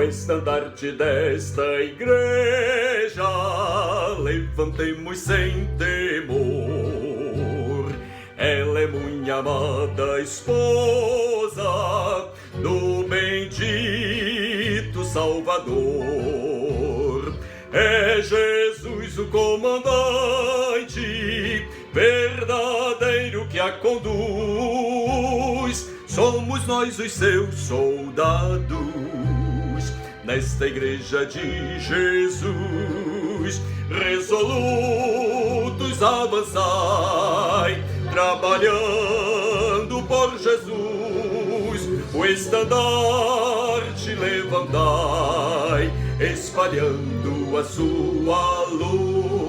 o estandarte desta igreja, levantemos sem temor. Ela é muito amada esposa do bendito Salvador. É Jesus o comandante verdadeiro que a conduz. Somos nós os seus soldados nesta igreja de Jesus. Resolutos avançai, trabalhando por Jesus. O estandarte levantai, espalhando a sua luz.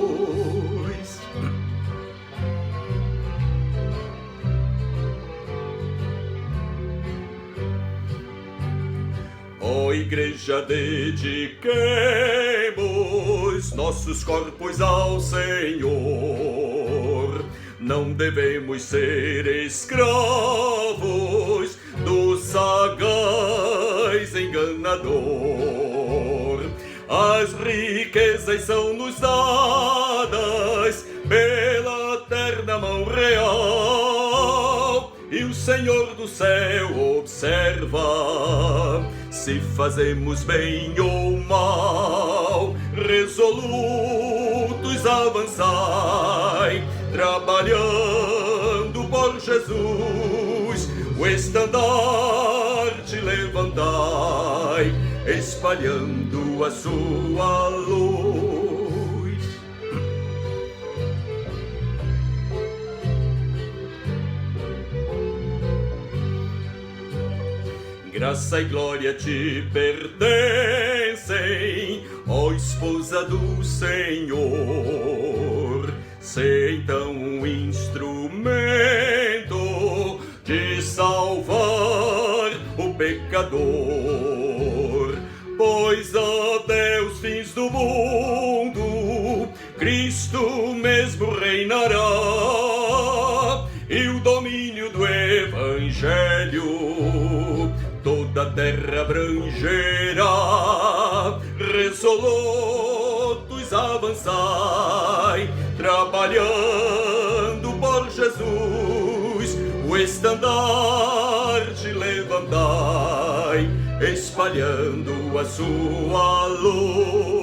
Ó igreja, dediquemos nossos corpos ao Senhor. Não devemos ser escravos do sagaz enganador. As riquezas são-nos dadas pela eterna mão real, e o Senhor do céu observa se fazemos bem ou mal. Resolutos avançai, trabalhando por Jesus. O estandarte levantai, espalhando a sua luz. Graça e glória te pertencem, ó esposa do Senhor. Sê então um instrumento de salvar o pecador, pois até os fins do mundo Cristo mesmo reinará, e o domínio do Evangelho toda a terra abrangerá. Resolutos avançai, trabalhando por Jesus. O estandarte levantai, espalhando a sua luz.